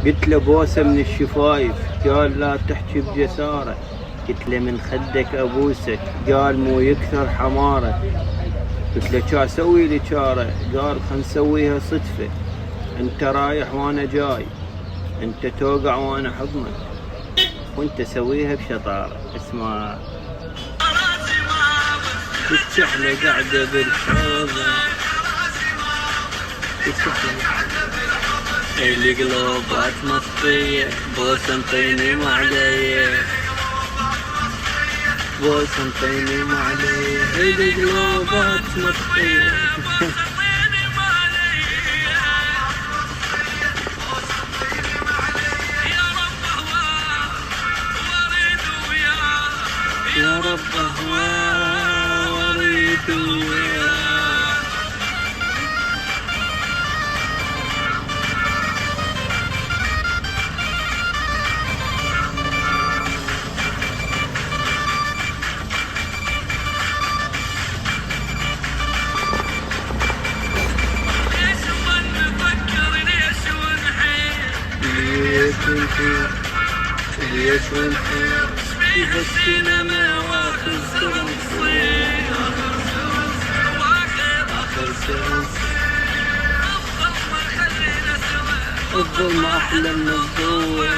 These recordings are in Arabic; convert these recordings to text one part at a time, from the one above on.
قلت له بوسه من الشفايف، قال لا تحكي بجساره. قلت له من خدك ابوسك، قال مو يكثر حماره. قلت له شو اسوي لي شاره؟ قال خل نسويها صدفه، انت رايح وانا جاي، انت توقع وانا حضنك، وانت سويها بشطاره. اسمع السحله قاعده بالحوضه، اللي قلوبات مطفيه، بوسه مطيني ما عليه، بوسه مطيني ما عليه، اللي قلوبات مطفيه. يا رب أهوى واريد وياه. ليش ونحيل يهزنا مواقف فرنسية، آخر سنة الظلم أحلى من الضوء.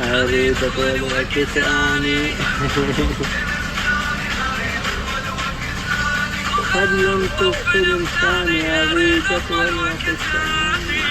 أريد أطلعك ثاني خلنا نشوف فيلم ثاني، أريد أطلعك ثاني.